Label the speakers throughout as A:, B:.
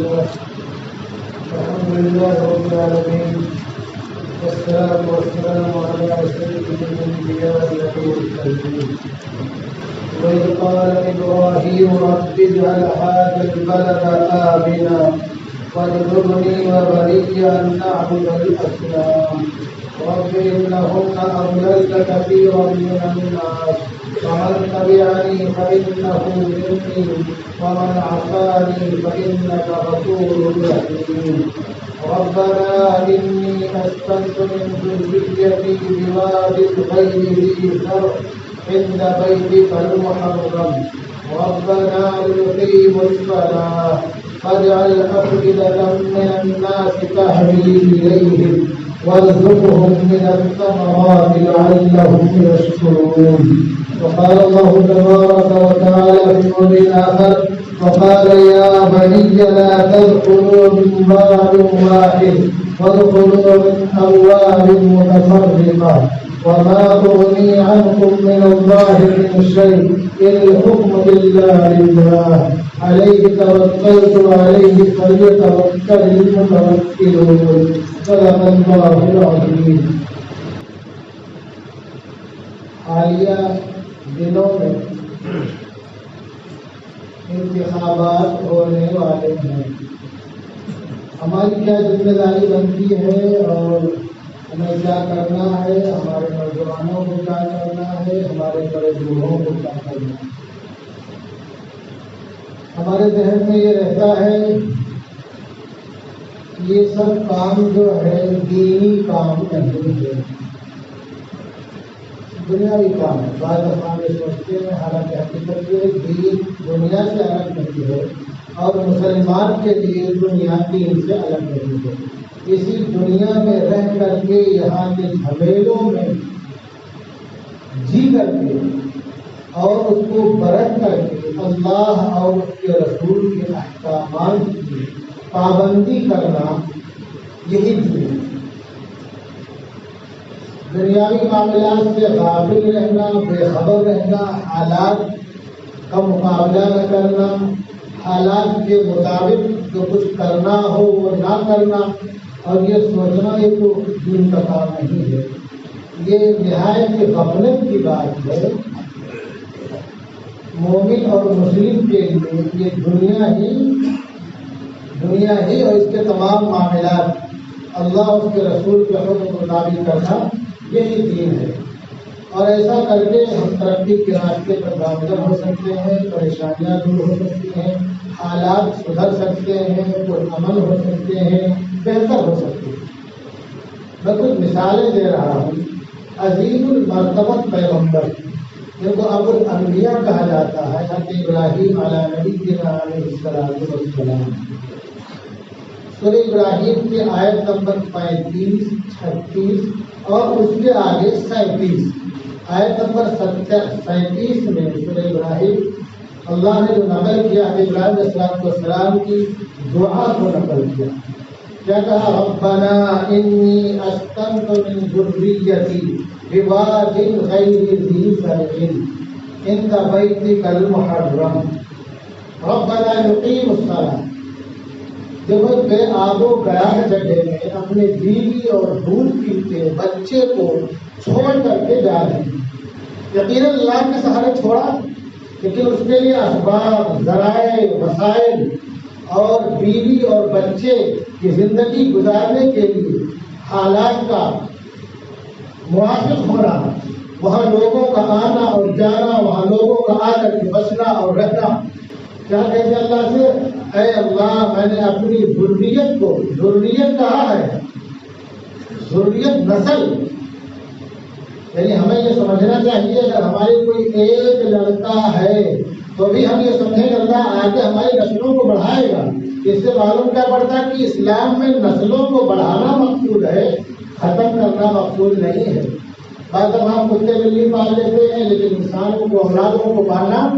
A: لله الحمد لله رب العالمين والصلاة والسلام على سيد الأنبياء والمرسلين وإذ قال إبراهيم رب اجعل هذا البلد آمنا واجنبني وبني أن نعبد الأصنام رب إنهن أضللن كثيرا من الناس ومن تبعني فإنه مني ومن عصاني فإنك غفور رحيم ربنا إني أسكنت من ذريتي بواد غير ذي زرع عند بيتك المحرم ربنا ليقيموا الصلاة فاجعل أفئدة من الناس تهوي إليهم وارزقهم من الثمرات لعلهم يشكرون وقال الله تبارك وتعالى في قول آخر وقال يا بني لا تدخلوا من باب واحد وادخلوا من أبواب متفرقة وما أغني عنكم من الله من شيء إن الحكم إلا لله عليه توكلت وعليه فليتوكل المتوكلون صدق الله العظيم. حالیہ دنوں میں انتخابات ہونے والے ہیں. ہماری کیا ذمہ داری بنتی ہے اور ہمیں کیا کرنا ہے، ہمارے نوجوانوں کو کیا کرنا ہے، ہمارے بڑے بوڑھوں کو کیا کرنا ہے. ہمارے ذہن میں یہ رہتا ہے کہ یہ سب کام جو ہے دینی کام نہیں ہے، دنیاوی کام ہے. بعض دفعہ یہ سوچتے ہیں حالانکہ حقیقت یہ دین دنیا سے الگ نہیں ہے اور مسلمان کے لیے دنیا دین سے الگ نہیں ہے. اسی دنیا میں رہ کر کے یہاں کے جھمیلوں میں جی کر کے اور اس کو برت کر کے اللہ اور اس کے رسول کے احکامات کی پابندی کرنا یہی دین ہے. دنیاوی معاملات سے غافل رہنا، بے خبر رہنا، حالات کا مقابلہ نہ کرنا، حالات کے مطابق جو کچھ کرنا ہو وہ نہ کرنا اور یہ سوچنا یہ تو دین کا کام نہیں ہے. یہ نہایت غفلت کی بات ہے. مومن اور مسلم کے لیے یہ دنیا ہی اور اس کے تمام معاملات اللہ اور اس کے رسول کے حکم مطابق کرنا یہی دین ہے. اور ایسا کر کے ہم ترقی کے راستے پر گامزن ہو سکتے ہیں، پریشانیاں دور ہو سکتی ہیں، حالات سدھر سکتے ہیں، پرامن ہو سکتے ہیں، بہتر ہو سکتے ہیں. میں کچھ مثالیں دے رہا ہوں. عظیم المرتبت پیغمبر جن کو ابو الانبیاء کہا جاتا ہے، حضرت ابراہیم علیہ نبینا علیہ السلام. سورہ ابراہیم کی آیت نمبر 35، 36 اور اس کے آگے 37. آیت نمبر 37 میں سورہ ابراہیم اللہ نے جو نقل کیا کہ ابراہیم علیہ السلام کی دعا کو نقل کیا. کیا کہا؟ ربنا انی اسکنت من ذریتی بواد غیر ذی زرع عند بیتک المحرم ربنا یقیموا الصلاۃ. جب بے آب و گیا جگہ میں اپنے بیوی اور دودھ پیتے بچے کو چھوڑ کر کے جا رہے ہیں. یقیناً اللہ کے سہارے چھوڑا، لیکن اس کے لیے اسباب، ذرائع، وسائل اور بیوی اور بچے کی زندگی گزارنے کے لیے حالات کا موافق ہونا، وہاں لوگوں کا آنا اور جانا، وہاں لوگوں کا آ کر کے بسنا اور رہنا. کیا کہتے اللہ سے؟ اے اللہ میں نے اپنی ذریت کو، ذریت کہا ہے ذریت نسل، یعنی ہمیں یہ سمجھنا چاہیے اگر ہماری کوئی ایک لڑکا ہے تو بھی ہم یہ سمجھیں کہ اللہ آگے ہماری نسلوں کو بڑھائے گا. اس سے معلوم کیا پڑتا ہے کہ اسلام میں نسلوں کو بڑھانا مقصود ہے، ختم کرنا مقصود نہیں ہے. بعض دفعہ ہم کتے بلی پال لیتے ہیں لیکن انسانوں کو، اولادوں کو پالنا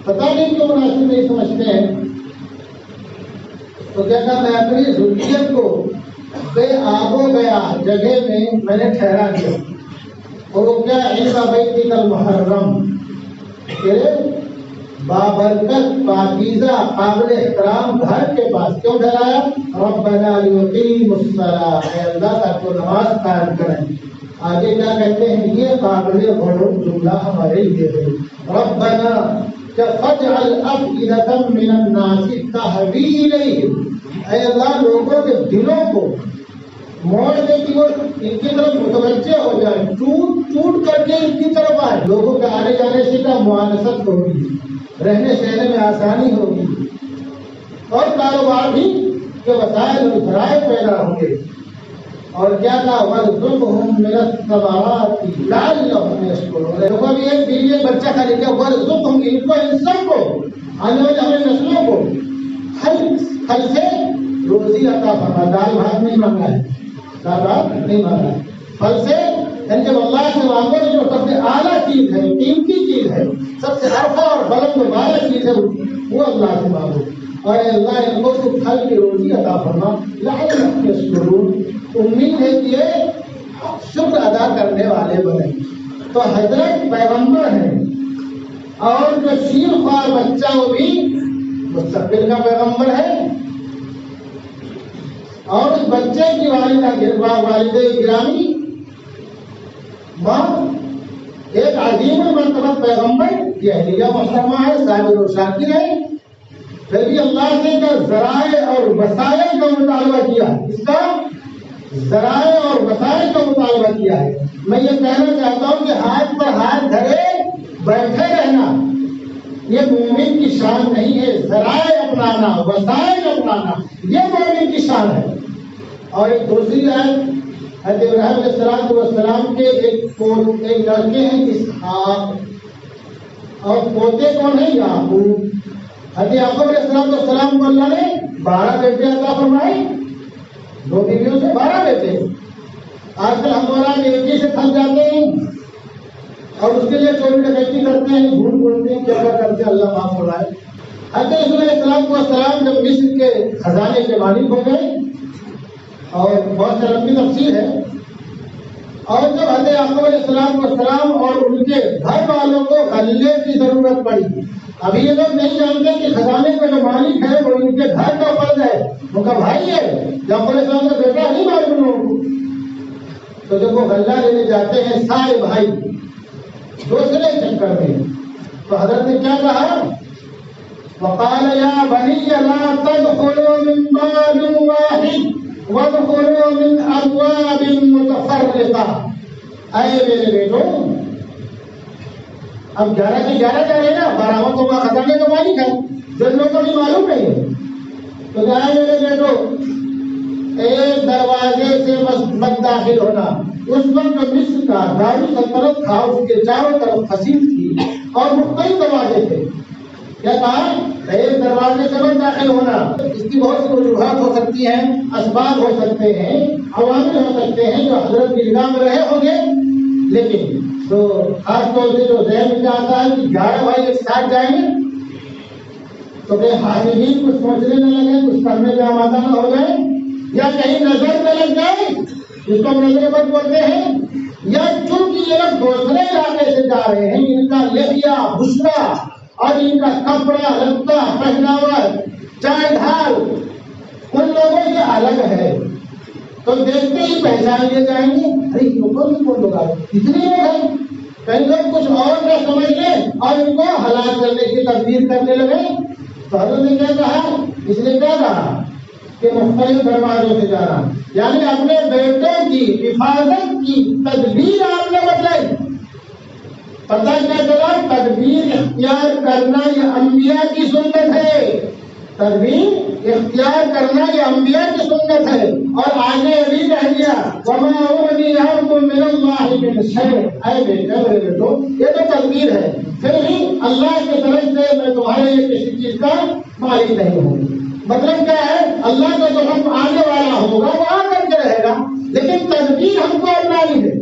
A: پتہ نہیں کیوں مناسب نہیں سمجھتے ہیں. تو کیا کہا؟ میں اپنی ذریت کو بے آب و گیا جگہ میں نے ٹھہرا دیا. اور وہ کیا؟ عند بیتک المحرم، کہ بابرکت پاکیزہ قابل احترام گھر کے پاس کیوں ٹھہرایا؟ ربنا لیقیموا الصلاۃ، اے اللہ تاکہ وہ نماز قائم کریں۔ آگے کیا کہتے ہیں؟ یہ قابل غور جملہ ہمارے لیے ہے۔ ربنا فاجعل افئدة من الناس تهوی الیہم، اے اللہ لوگوں کے دلوں کو موڑ دے کہ وہ ان کی طرف متوجہ ہو جائے، ٹوٹ کر کے ان کی طرف آئے۔ لوگوں کے آنے جانے سے کا معانست ہوگی، رہنے سہنے میں آسانی ہوگی، اور کاروبار بھی کے وسائل اور ذرائع پیدا ہوں گے۔ اور کیا کہا؟ وَارْزُقْهُم مِّنَ الثَّمَرَاتِ لَعَلَّهُمْ يَشْكُرُونَ۔ دیکھو ابھی ایک بیوی ایک بچہ کا لکھا وَارْزُقْهُم، ان کو ان سب کو آنے والے ہماری نسلوں کو پھل سے روزی عطا فرما۔ دال بھات نہیں مانگا ہے، دال بھات نہیں مانگا ہے، پھل سے یعنی جب اللہ سے مانگو جو سب سے اعلیٰ چیز ہے، قیمتی چیز ہے، سب سے ارفع اور بلند و بالا چیز ہے، وہ اللہ سے مانگو۔ اور اللہ ان کو پھل کی روزی عطا فرما۔ لعلہم یشکرون، امید ہے کہ یہ شکر ادا کرنے والے بنے۔ تو حضرت پیغمبر ہیں، اور جو شیر خوار بچہ وہ بھی مستقبل کا پیغمبر ہے، اور اس بچے کی والد گرامی ماں ایک عظیم المرتبہ پیغمبر کی اہلیہ محترمہ ہے، صابر و شاکر ہے، پھر بھی اللہ سے ذرائع اور وسائل کا مطالبہ کیا۔ اس کا ذرائع اور وسائل کا مطالبہ کیا ہے۔ میں یہ کہنا چاہتا ہوں کہ ہاتھ پر ہاتھ دھرے بیٹھے رہنا یہ مومن کی شان نہیں ہے، ذرائع اپنانا، وسائل اپنانا یہ مومن کی شان ہے۔ اور ایک دوسری آیت، حضرت ابراہیم علیہ السلام کے ایک لڑکے ہیں اسحاق، اور پوتے کون ہیں؟ یعقوب۔ حضرت یعقوب علیہ السلام کو اللہ نے 12 بیٹے عطا فرمائے، 2 بیویوں سے 12 بیٹے۔ آج کل ہم مولا ایک ہی سے تھک جاتے ہیں اور اس کے لیے چوری ڈکیتی کرتے ہیں، جھوٹ بولتے ہیں، کیا کرتے ہیں، اللہ معاف فرمائے۔ حضرت یوسف علیہ السلام جب مصر کے خزانے کے مالک ہو گئے، اور بہت سی لمبی تفصیل ہے، اور جب حضرت یعقوب علیہ السلام اور ان کے گھر والوں کو غلے کی ضرورت پڑی، ابھی یہ لوگ نہیں جانتے کہ خزانے کا جو مالک ہے وہ ان کے گھر کا فرد ہے، ان کا بھائی ہے، یعقوب علیہ السلام کا بیٹا نہیں معلوم لوگوں کو۔ تو جب وہ غلہ لینے جاتے ہیں سارے بھائی دوسرے چکر میں، تو حضرت نے کیا کہا؟ وقال یا بنی لا تدخلوا من باب واحد وادخلوا من ابواب متفرقہ، اے میرے بیٹو، اب 11 کے 11 جا رہے ہیں نا، 12واں تو وہاں خزانے کا مالک ہے، جن لوگوں کو بھی معلوم نہیں ہے، تو کیا ہے میرے بیٹو، ایک دروازے سے مت داخل ہونا۔ اس وقت جو مصر کا دارالسلطنت تھا اس کے چاروں طرف حصیر تھی اور مختلف دروازے تھے، کیا کہا؟ ایک دروازے سے مت داخل ہونا۔ اس کی بہت سی وجوہات ہو سکتی ہیں، اسباب ہو سکتے ہیں، عوامل ہو سکتے ہیں جو حضرت کی نگاہ میں رہے ہوں گے، لیکن تو خاص طور سے جو ذہن میں آتا ہے کہ 11 بھائی ایک ساتھ جائیں گے تو کہ حاضرین کچھ سوچنے نہ لگے، کچھ کرنے میں آمادہ نہ ہو جائے، یا کہیں نظر نہ لگ جائے جس کو ہم نظر بد بولتے ہیں، یا چونکہ یہ لوگ دوسرے علاقے سے جا رہے ہیں، ان کا لحیہ بشرا اور ان کا کپڑا لتا پہناوا چال ڈھال ان لوگوں سے الگ ہے، تو دیکھتے ہی پہچان لیے جائیں گے، ارے کون لوگ آئے، اتنے لوگ ہیں، کئی لوگ کچھ اور نہ سمجھ لیں اور ان کو ہلاک کرنے کی تدبیر کرنے لگے۔ تو حضرت نے کیا کہا؟ اس نے کیا کہا کہ مختلف دروازوں سے جانا، یعنی اپنے بیٹوں کی حفاظت کی تدبیر آپ نے بتلائی۔ پتہ کیا چلا؟ تدبیر اختیار کرنا یہ انبیاء کی سنت ہے، تدبیر اختیار کرنا یہ انبیاء کی سنت ہے۔ اور آگے ابھی کہہ دیا وَمَا أُغْنِيَ مِنَ اللَّهِ مِنْ شَيْءٍ، اے بیٹے میرے بیٹو یہ تو تدبیر ہے، پھر بھی اللہ کی طرف سے میں تمہارے لیے کسی چیز کا مالک نہیں ہوں۔ مطلب کیا ہے؟ اللہ کا جو حکم آنے والا ہوگا وہ آ کر کے رہے گا، لیکن تدبیر ہم کو اپنانی ہے۔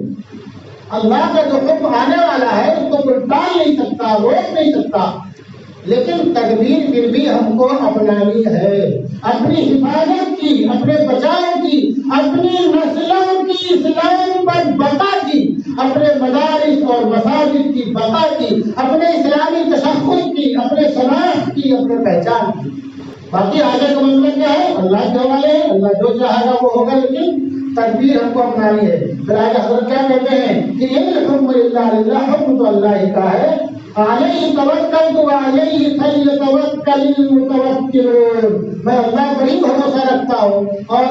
A: اللہ کا جو حکم آنے والا ہے اس کو کوئی ٹال نہیں سکتا، روک نہیں سکتا، لیکن تدبیر پھر بھی ہم کو اپنانی ہے، اپنی حفاظت کی، اپنے بچاؤ کی، اپنی نسلوں کی اسلام پر بقا کی، اپنے مدارس اور مساجد کی بقا کی، اپنے اسلامی تشخص کی، اپنے شناخت کی، اپنے پہچان کی۔ باقی آگے کا مسئلہ کیا ہے؟ اللہ کے حوالے ہے، اللہ جو چاہے گا وہ ہوگا، لیکن تدبیر ہم کو اپنانی ہے۔ پھر آگے حضرت کیا کہتے ہیں کہ یہ حکم اللہ للہ، حکم تو اللہ ہی کا ہے۔ علیہ توکلت وعلیہ فلیتوکل المتوکلون، میں اللہ پر ہی بھروسہ رکھتا ہوں اور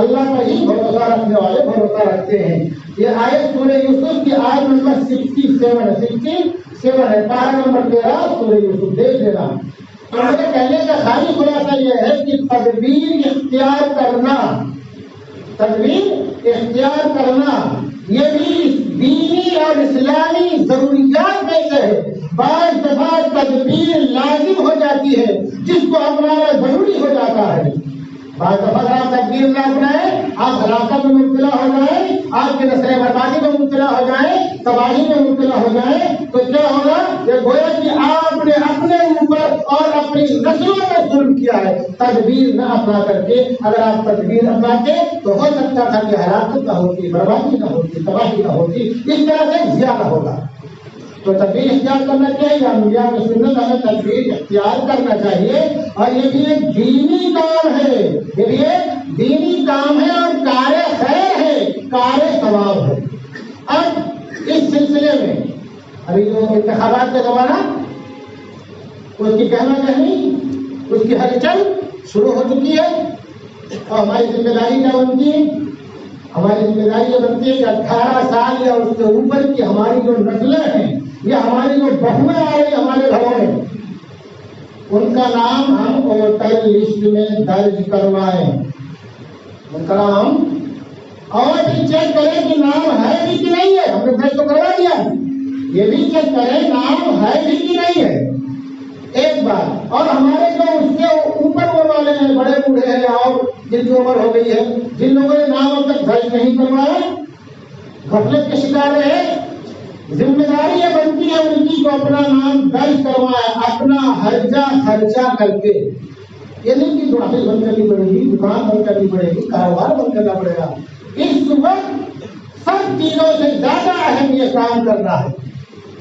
A: اللہ پر ہی بھروسہ رکھنے والے بھروسہ رکھتے ہیں۔ یہ آیت سورہ یوسف کی آیت نمبر 67 ہے، پارہ نمبر 13 سورہ یوسف، دیکھ لینا۔ تو میرے کہنے کا خالی خلاصہ یہ ہے کہ تدبیر اختیار کرنا، تدبیر اختیار کرنا یہ بھی دینی اور اسلامی ضروریات میں سے ہے۔ بعض دفعہ تدبیر لازم ہو جاتی ہے جس کو اپنانا ضروری ہو جاتا ہے۔ بعض دفعہ آپ تدبیر نہ اپنائیں، آپ ہلاکت میں مبتلا ہو جائیں، آپ کی نسلیں بربادی میں مبتلا ہو جائیں، تباہی میں مبتلا ہو جائیں، تو کیا ہوگا؟ یہ گویا کہ آپ نے اپنے اوپر اور اپنی نسلوں میں ظلم کیا ہے۔ تدبیر نہ اپنا کر کے اگر آپ تدبیر اپناتے تو ہو سکتا تھا کہ ہلاکت نہ ہوتی، بربادی نہ ہوتی، تباہی نہ ہوتی، اس طرح سے زیادہ ہوگا۔ تو تدبیر اختیار کرنا چاہیے، انبیاء کی سنت ہمیں تدبیر اختیار کرنا چاہیے، اور یہ بھی ایک دینی کام ہے، یہ بھی ایک دینی کام ہے اور کار خیر ہے، کار ثواب ہے۔ اب اس سلسلے میں ابھی جو انتخابات کا زمانہ، اس کی کہنا کہنی، اس کی ہلچل شروع ہو چکی ہے، اور ہماری ذمہ داری کیا بنتی ہے؟ ہماری ذمہ داری یہ بنتی ہے کہ 18 سال یا اس کے اوپر کی ہماری جو نسلیں ہیں یا ہماری جو بہویں آ رہی ہمارے گھروں میں، ان کا نام ہم ووٹر لسٹ میں درج کروائیں، ان کا نام، اور بھی چیک کریں کہ نام ہے بھی کہ نہیں ہے۔ ہم نے درج تو کروا دیا، یہ بھی چیک کریں نام ہے بھی کہ نہیں ہے، ایک بار۔ اور ہمارے جو اس سے اوپر وہ والے ہیں، بڑے بوڑھے ہیں اور جن کی عمر ہو گئی ہے، جن لوگوں نے نام اب تک درج نہیں کروایا، غفلت کے شکار رہے، ذمہ داری یہ بنتی ہے ان کی کو اپنا نام درج کروائے، اپنا ہرجہ خرچہ کر کے۔ یہ نہیں کہ دعائیں بند کرنی پڑے گی، دکان بند کرنی پڑے گی، کاروبار بند کرنا پڑے گا۔ اس وقت سب چیزوں سے زیادہ اہم یہ کام کرنا ہے،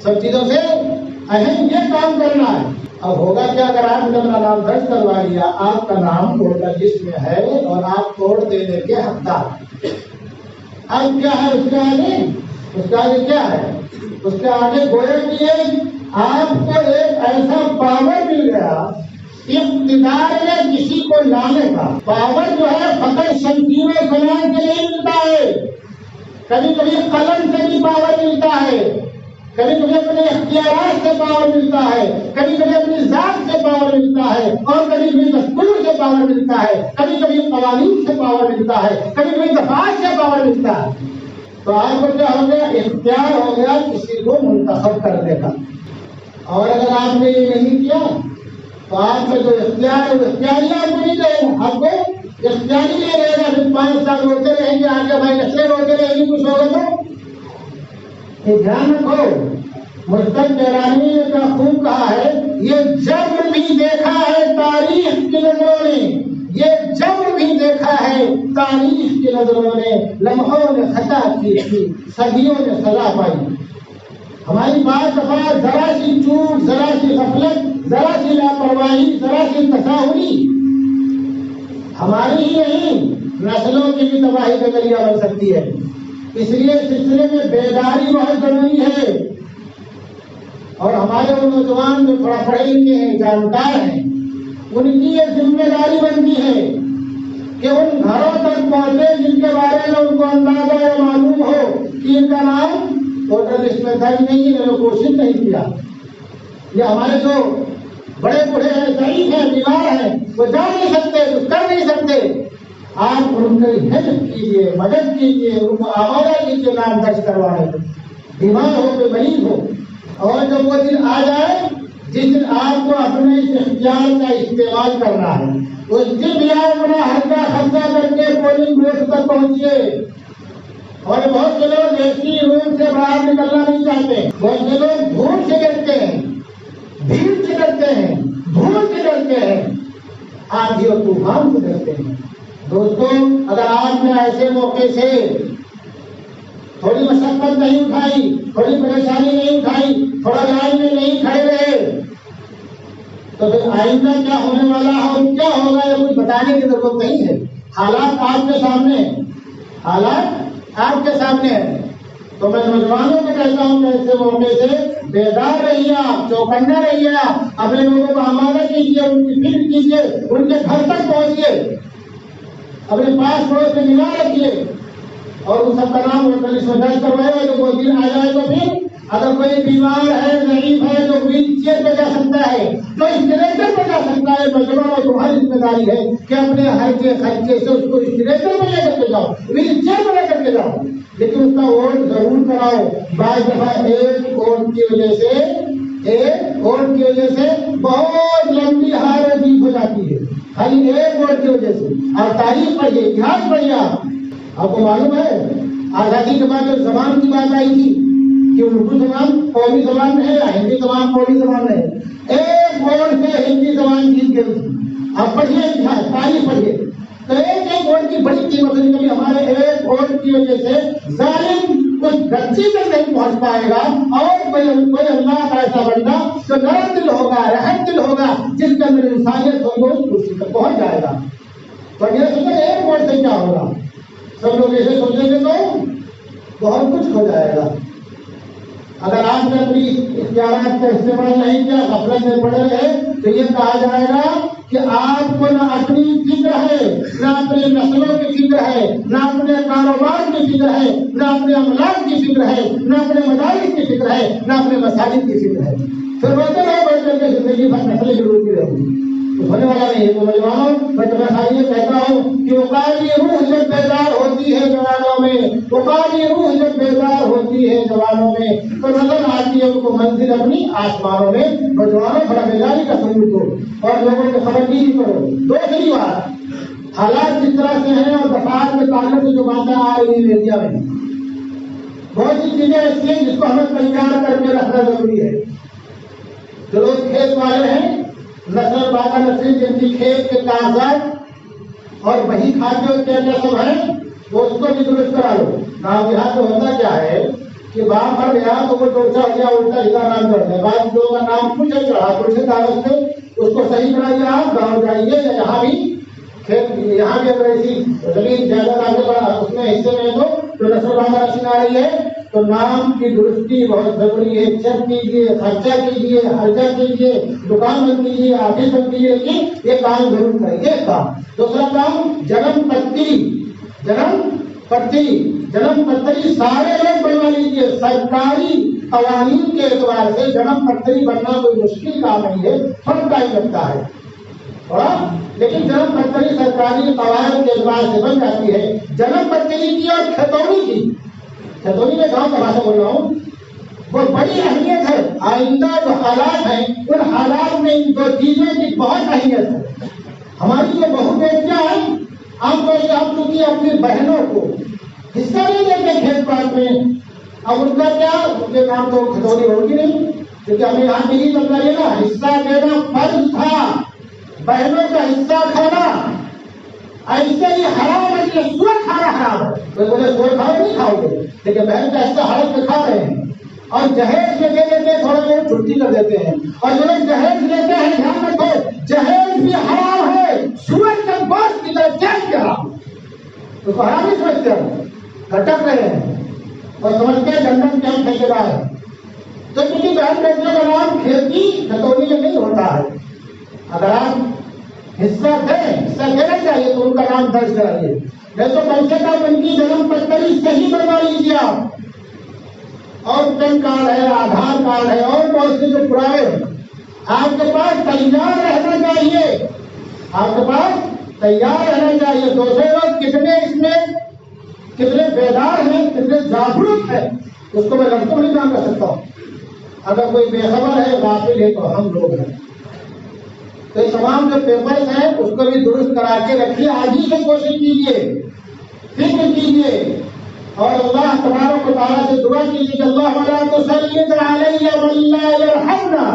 A: سب چیزوں سے اہم یہ کام کرنا ہے۔ اب ہوگا کیا اگر آپ نے اپنا نام درج کروا لیا، آپ کا نام ووٹر لسٹ میں ہے اور آپ ووٹ دینے کے حقدار۔ اب کیا ہے اس کے آگے؟ اس کے آگے کیا ہے؟ اس کے آگے گویا کہ آپ کو ایک ایسا پاور مل گیا، اقتدار ہے کسی کو لانے کا۔ پاور جو ہے فقط شمشیر و کمان سے نہیں ملتا ہے، کبھی کبھی قلم سے بھی پاور ملتا ہے، کبھی کبھی اپنے اختیارات سے پاور ملتا ہے، کبھی کبھی اپنی ذات سے پاور ملتا ہے، اور کبھی کبھی دستور سے پاور ملتا ہے، کبھی کبھی قوانین سے پاور ملتا ہے، کبھی کبھی دفعات سے پاور ملتا ہے۔ تو آپ کو کیا ہو گیا؟ اختیار ہو گیا کسی کو منتخب کرنے کا۔ اور اگر آپ نے یہ نہیں کیا تو آپ کا جو اختیار ہے وہ اختیاری آپ کو نہیں رہے گا، آپ کو اختیاری نہیں رہے گا۔ پھر 5 سال روتے رہیں گے، آگے بھائی نسلیں روتے رہیں گی، کچھ ہوگا تو یہ دھیان رکھو۔ مستق جیلانی نے کا خوب کہا ہے، یہ جبر بھی دیکھا ہے تاریخ کی نظروں نے، یہ جبر بھی دیکھا ہے تاریخ کی نظروں نے، لمحوں نے خطا کی تھی، صدیوں نے سزا پائی۔ ہماری بات دفعہ ذرا سی چوٹ، ذرا سی غفلت، ذرا سی لاپرواہی، ذرا سی تصاہلی ہماری ہی نہیں، نسلوں کی بھی تباہی کا ذریعہ بن سکتی ہے۔ اس لیے اس سلسلے میں بیداری بہت ضروری ہے، اور ہمارے وہ نوجوان جو تھوڑا پڑھے لکھے ہیں، جانکار ہیں، ان کی یہ ذمہ داری بنتی ہے کہ ان گھروں تک پہنچے جن کے بارے میں ان کو اندازہ یا معلوم ہو کہ ان کا نام ووٹر لسٹ میں درج نہیں ہے، انہوں نے کوشش نہیں کیا۔ یہ ہمارے جو بڑے بوڑھے ہیں، ضعیف ہیں، بیمار ہیں، وہ جا نہیں سکتے، کچھ کر نہیں سکتے، آپ ان کی ہیلپ کیجیے، مدد کیجیے، ان کو آمادہ کیجیے نام درج کروانے کو، بیمار ہو کوئی مریض ہو۔ اور جب وہ دن آ جائے جس دن آپ کو اپنے اس اختیار کا استعمال کرنا ہے، اس دن بھی آپ اپنا ہلکا خرچہ کر کے پولنگ بوتھ تک پہنچیے۔ اور بہت سے لوگ ایسی روم سے باہر نکلنا نہیں چاہتے، بہت سے لوگ دھوپ سے ڈرتے ہیں، بھیڑ سے ڈرتے ہیں، دھول سے ڈرتے ہیں، آندھی اور طوفان سے ڈرتے ہیں۔ دوستوں، اگر آپ نے ایسے موقع سے تھوڑی مشقت نہیں اٹھائی، تھوڑی پریشانی نہیں اٹھائی، تھوڑا لائن میں نہیں کھڑے رہے، تو پھر آئندہ کیا ہونے والا ہے اور کیا ہوگا یہ کچھ بتانے کی ضرورت نہیں ہے۔ حالات آپ کے سامنے ہیں، حالات آپ کے سامنے ہیں۔ تو میں نوجوانوں کو کہتا ہوں کہ ایسے موقع سے بیدار رہیے، آپ چوکنا رہیے، اپنے لوگوں کو آمادہ کیجیے، ان کی فکر کیجیے، ان کے گھر تک پہنچیے، اپنے پاس پڑوس میں نگاہ رکھیے، اور ان سب کا نام اس میں درج کروائے۔ جو وہ دن آ جائے تو پھر اگر کوئی بیمار ہے، ضعیف ہے، جو ویل چیئر پہ جا سکتا ہے، جو اسٹریچر پہ جا سکتا ہے، نوجوانوں تمہاری ذمہ داری ہے کہ اپنے خرچے سے اس کو اسٹریچر پہ لے کر کے جاؤ، ویل چیئر پہ لے کر کے جاؤ، لیکن اس کا ووٹ ضرور کراؤ۔ بعض دفعہ ایک ووٹ کی وجہ سے بہت لمبی ہار و جیت ہو جاتی ہے، خالی ایک ووٹ کی وجہ سے۔ اور تاریخ پڑھیے، اتہاس پڑھیے، آپ کو معلوم ہے آزادی کے بعد جو زبان کی بات آئی تھی کہ اردو زبان قومی زبان ہے یا ہندی زبان قومی زبان ہے، ایک ووٹ سے ہندی زبان جیت گئی تھی۔ آپ پڑھیے اتہاس، تاریخ پڑھیے، تو ایک ووٹ کی بڑی قیمت ہے۔ کبھی ہمارے ایک ووٹ کی وجہ سے ظالم کچھ گچی تک نہیں پہنچ پائے گا، اور کوئی اللہ کا ایسا بندہ جو نرم دل ہوگا، رحم دل ہوگا، جس کے اندر انسانیت ہوگی، اس کرسی تک پہنچ جائے گا۔ تو یہ سوچیں ایک ووٹ سے کیا ہوگا، سب لوگ ایسے سوچیں گے تو بہت کچھ ہو جائے گا۔ اگر آپ نے اپنی اختیارات کا استعمال نہیں کیا، غفلت میں پڑے رہے، تو یہ کہا جائے گا کہ آپ کو نہ اپنی فکر ہے، نہ اپنی نسلوں کی فکر ہے، نہ اپنے کاروبار کی فکر ہے، نہ اپنے املاک کی فکر ہے، نہ اپنے مدارس کی فکر ہے، نہ اپنے مساجد کی فکر ہے۔ پھر بڑھتے رہے بڑھتے کے زندگی بھر نسلیں ضروری رہے گی، تو ہونے والا نہیں ہے۔ تو نوجوانوں میں تمہیں خالی یہ کہتا ہوں کہ وقاری روح جب بیدار ہوتی ہے جوانوں میں، وقاری روح جب بیدار ہوتی ہے جوانوں میں، تو نظر آتی ہے ان کو منزل اپنی آسمانوں میں۔ نوجوانوں بڑا بیداری کا سلوک کرو اور لوگوں کو خبرداری کرو۔ دوسری بات، حالات جس طرح سے ہیں اور دفعات کے تعلق سے جو باتیں آ رہی ہیں میڈیا میں، بہت سی چیزیں ایسی ہیں جس کو ہمیں تیار کر کے رکھنا ضروری ہے۔ جو لوگ کھیت والے ہیں، نسل باغ نسل جن کی کھیت کے کاغذات اور وہی کھاتے ہوتے ہیں سب ہیں، وہ اس کو بھی درست کرا لو۔ گاؤں دیہات میں ہوتا کیا ہے کہ باہر مر گیا تو وہ ٹوٹا گیا، الٹا سیدھا نام چڑھ گیا، بعض لوگوں کا نام کچھ چڑھا، کچھ کاغذ سے اس کو صحیح کرائیے، آپ گاؤں جائیے یا یہاں بھی کھیت، یہاں بھی اگر ایسی زمین زیادہ آگے بڑھا اس میں حصے میں تو نسل باغ نسل آ رہی ہے، تو نام کی درستی بہت ضروری ہے۔ چیک کیجیے، خرچہ کیجیے، خرچہ کیجیے، دکان بند کیجیے، آفس بند کیجیے، لیکن یہ کام ضرور کریں۔ ایک کام۔ دوسرا کام، جنم پتری سارے لوگ بنوا لیجیے۔ سرکاری قوانین کے اعتبار سے جنم پتری بننا کوئی مشکل کام نہیں ہے، تھوڑا ٹائم لگتا ہے تھوڑا، لیکن جنم پتری سرکاری قواعد کے اعتبار سے بن جاتی ہے۔ جنم پتری کی اور کھتونی میں گاؤں کا بھاشا بول رہا ہوں، وہ بڑی اہمیت ہے۔ آئندہ جو حالات ہیں ان حالات میں ان دو چیزوں کی بہت اہمیت ہے۔ ہماری جو بہو بیٹیاں ہیں، عام طور سے ہم چونکہ اپنی بہنوں کو حصہ نہیں دیتے کھیت باغ میں، اب ان کا کیا، ان کے کام تو کھتونی ہوگی نہیں، کیونکہ ہمیں یہاں نہیں کرنا ہے نا، حصہ دینا فرض تھا، بہنوں کا حصہ کھانا ایسے ہی حرام ہے کہ سور کھانا حرام ہے۔ کوئی بولے سور کھاؤ نہیں کھاؤ گے، لیکن بہن کا حصہ حرام سے کھا رہے ہیں، اور جہیز میں دے دیتے ہیں، تھوڑا بہت چھٹی کر دیتے ہیں، اور جو لوگ جہیز لیتے ہیں دھیان رکھو، جہیز بھی حرام ہے، سور کا گوشت کی طرح جہیز بھی حرام، اس کو حرام نہیں سمجھتے ہم، بھٹک رہے ہیں اور سمجھتے ہیں جنت کے ہم ٹھیکیدار ہیں۔ تو کسی بہن بیٹیوں کا نام کھیتی کھتونی میں نہیں ہوتا ہے۔ اگر آپ حصہ دینا چاہیے تو ان کا نام درج کرائیے، نہیں تو کم سے کم ان کی جنم پتری صحیح بنوا لیجیے آپ، اور پین کارڈ ہے، آدھار کارڈ ہے، اور بہت سے جو پرائے آپ کے پاس تیار رہنا چاہیے، آپ کے پاس تیار رہنا چاہیے۔ دوسرے لوگ کتنے بیدار ہیں، کتنے جاگروک ہیں، اس کو میں لڑکوں نہیں کام کر سکتا ہوں۔ اگر کوئی بے خبر ہے، غافل ہے، تو ہم لوگ ہیں۔ تو یہ تمام جو پیپرز ہیں اس کو بھی درست کرا کے رکھیے، آج ہی سے کوشش کیجیے، فکر کیجیے، اور اللہ تبارک و تعالیٰ سے دعا کیجیے کہ اللہ ولا تسلط علی من لا یرحمنا،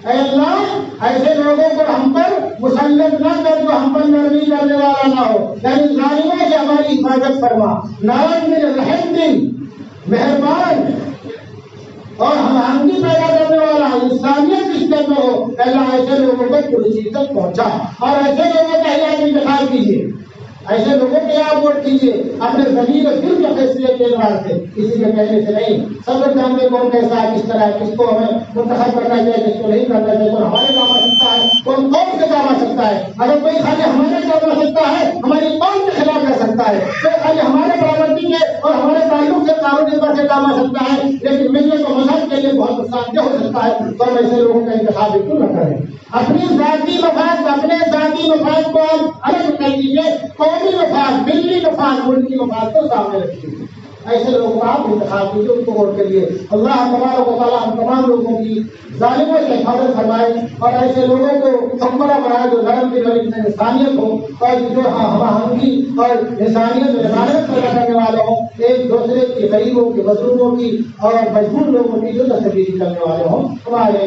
A: اے اللہ ایسے لوگوں کو ہم پر مسلط نہ کر جو ہم پر نرمی کرنے والا نہ ہو، یعنی ظالموں سے ہماری حفاظت فرما، نام من رحم دن مہربان اور ہم آہنگی پیدا کرنے والا انسانیت اس کے میں ہو، اللہ ایسے لوگوں کو پوری چیز تک پہنچا اور ایسے لوگوں کا ہی آپ انتخاب کیجیے، ایسے لوگوں کے آپ ووٹ کیجیے اپنے زمین اور دل کے فیصلے کے اعتبار سے، کسی کے کہنے سے نہیں۔ سب لوگ جانتے کون کیسا ہے، کس طرح ہے، کس کو ہمیں منتخب کرنا چاہیے، کس کو نہیں کرنا چاہیے، کون ہمارے کام آ سکتا ہے، کون قوم سے کام آ سکتا ہے۔ اگر کوئی خالی ہمارے کام آ سکتا ہے، ہماری قوم کے خلاف کر سکتا ہے، کوئی خالی ہمارے برابری کے اور ہمارے تعلق سے قانون سے کام آ سکتا ہے، لیکن ملت و مذہب کے لیے بہت نقصان دہ ہو سکتا ہے، تو ہم ایسے لوگوں کا انتخاب بالکل نہ کریں۔ اپنے ذاتی مفاد کو الگ کر دیجیے، قومی مفاد، ملی مفاد، ملکی مفاد کو سامنے رکھیے، ایسے لوگوں کا آپ انتخاب کیجیے، ان کو ووٹ کریے۔ اللہ تبارک و تعالیٰ ہم تمام لوگوں کی ظالموں سے حفاظت فرمائے اور ایسے لوگوں کو حکمراں بنائے جو نرم دل اور انسانیت ہو اور جو ہم آہنگی اور انسانیت میں رضامندی پیدا کرنے والے ہوں، ایک دوسرے کے غریبوں کی، مظلوموں کی اور مجبور لوگوں کی جو تصویر کرنے والے ہوں۔ ہمارے